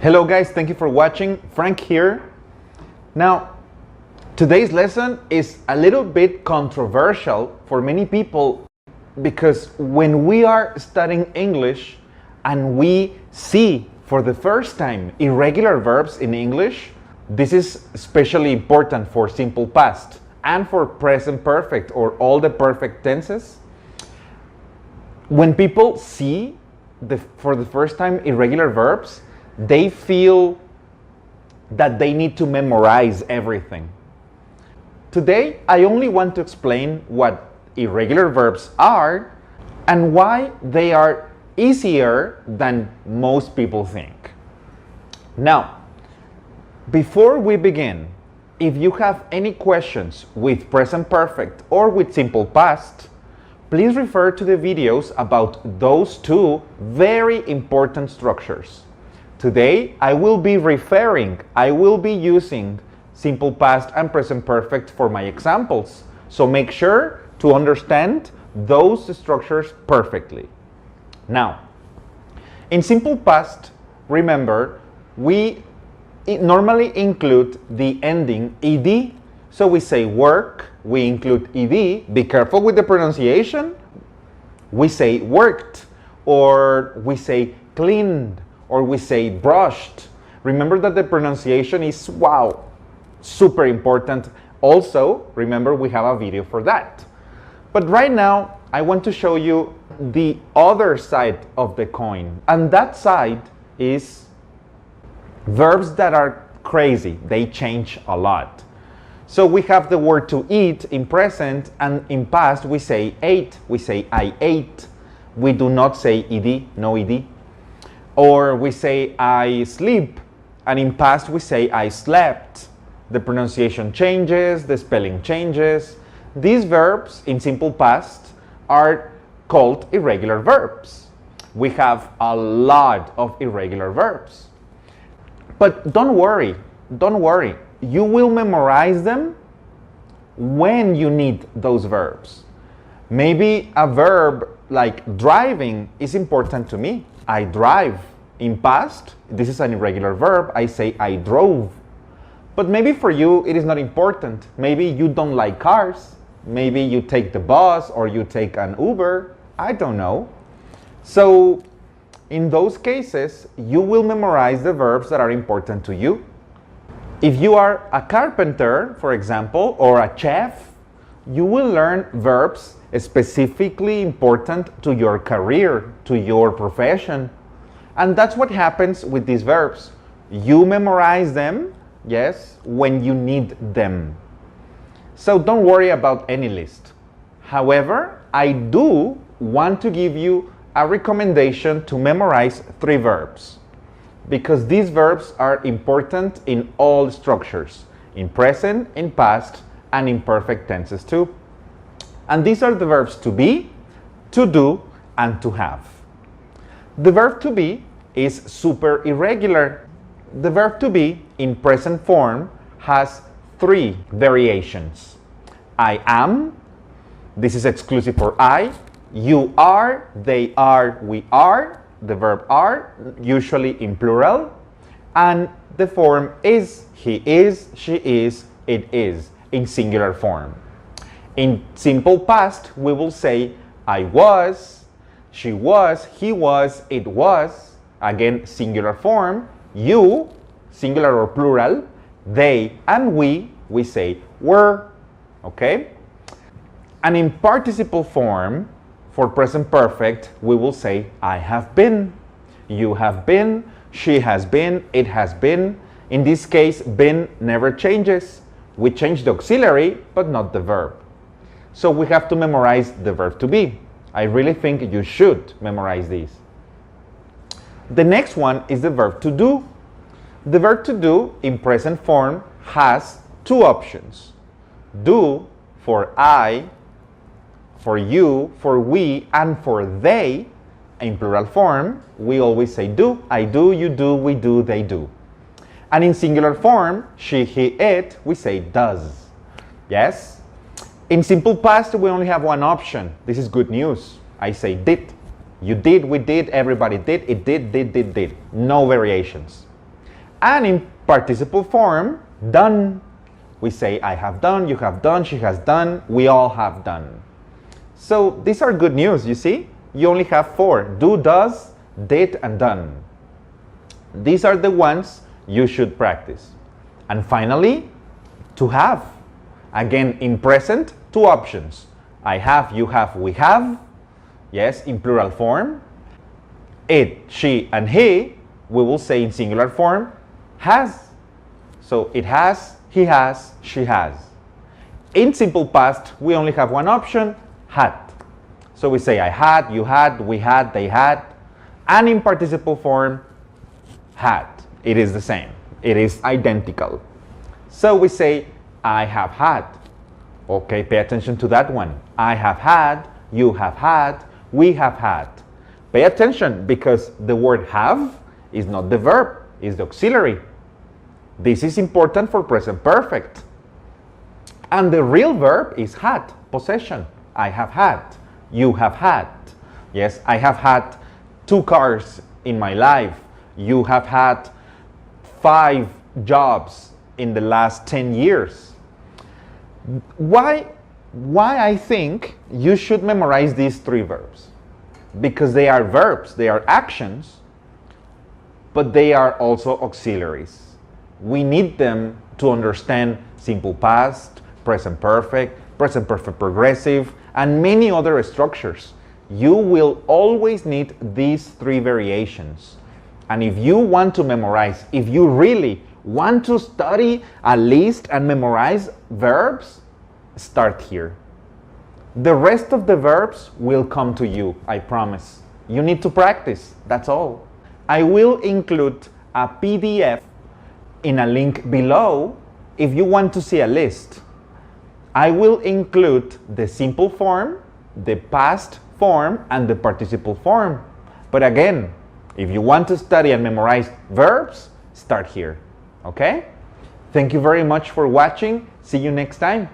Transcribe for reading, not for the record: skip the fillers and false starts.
Hello guys, thank you for watching. Frank here. Now, today's lesson is a little bit controversial for many people because when we are studying English and we see for the first time irregular verbs in English, this is especially important for simple past and for present perfect or all the perfect tenses. When people see for the first time irregular verbs, they feel that they need to memorize everything. Today, I only want to explain what irregular verbs are and why they are easier than most people think. Now, before we begin, if you have any questions with present perfect or with simple past, please refer to the videos about those two very important structures. Today, I will be using simple past and present perfect for my examples. So make sure to understand those structures perfectly. Now, in simple past, remember, we normally include the ending ed. So we say work, we include ed. Be careful with the pronunciation. We say worked, or we say cleaned, or we say brushed. Remember that the pronunciation is super important. Also, remember we have a video for that. But right now, I want to show you the other side of the coin. And that side is verbs that are crazy. They change a lot. So we have the word to eat in present, and in past we say ate. We say I ate. We do not say ed, no ed. Or we say I sleep, and in past we say I slept. The pronunciation changes, the spelling changes. These verbs in simple past are called irregular verbs. We have a lot of irregular verbs. But don't worry. You will memorize them when you need those verbs. Maybe a verb like driving is important to me. I drive. In past, this is an irregular verb. I say I drove. But maybe for you, it is not important. Maybe you don't like cars. Maybe you take the bus or you take an Uber. I don't know. So in those cases, you will memorize the verbs that are important to you. If you are a carpenter, for example, or a chef, you will learn verbs specifically important to your career, to your profession. And that's what happens with these verbs. You memorize them, yes, when you need them. So don't worry about any list. However, I do want to give you a recommendation to memorize 3 verbs, because these verbs are important in all structures, in present, in past, and in perfect tenses too. And these are the verbs to be, to do, and to have. The verb to be is super irregular. The verb to be in present form has 3 variations. I am, this is exclusive for I. You are, they are, we are. The verb are, usually in plural. And the form is, he is, she is, it is, in singular form. In simple past, we will say I was, she was, he was, it was. Again, singular form. You, singular or plural. They and we say were. Okay? And in participle form, for present perfect, we will say I have been, you have been, she has been, it has been. In this case, been never changes. We change the auxiliary, but not the verb. So we have to memorize the verb to be. I really think you should memorize these. The next one is the verb to do. The verb to do in present form has 2 options. Do for I, for you, for we, and for they. In plural form, we always say do. I do, you do, we do, they do. And in singular form, she, he, it, we say does. Yes? In simple past, we only have 1 option. This is good news. I say did. You did, we did, everybody did, it did. No variations. And in participle form, done. We say I have done, you have done, she has done, we all have done. So these are good news, you see? You only have 4, do, does, did, and done. These are the ones you should practice. And finally, to have. Again, in present, 2 options. I have, you have, we have. Yes, in plural form. It, she, and he, we will say in singular form, has. So it has, he has, she has. In simple past, we only have 1 option, had. So we say I had, you had, we had, they had. And in participle form, had. It is the same. It is identical. So we say I have had. Okay, pay attention to that one. I have had, you have had, we have had. Pay attention because the word have is not the verb, it's the auxiliary. This is important for present perfect. And the real verb is had, possession. I have had, you have had. Yes, I have had 2 cars in my life. You have had 5 jobs in the last 10 years. Why I think you should memorize these 3 verbs? Because they are verbs, they are actions, but they are also auxiliaries. We need them to understand simple past, present perfect progressive, and many other structures. You will always need these 3 variations. And if you want to memorize, if you really want to study a list and memorize verbs, start here. The rest of the verbs will come to you, I promise. You need to practice, that's all. I will include a PDF in a link below if you want to see a list. I will include the simple form, the past form, and the participle form. But again, if you want to study and memorize verbs, start here, okay? Thank you very much for watching. See you next time.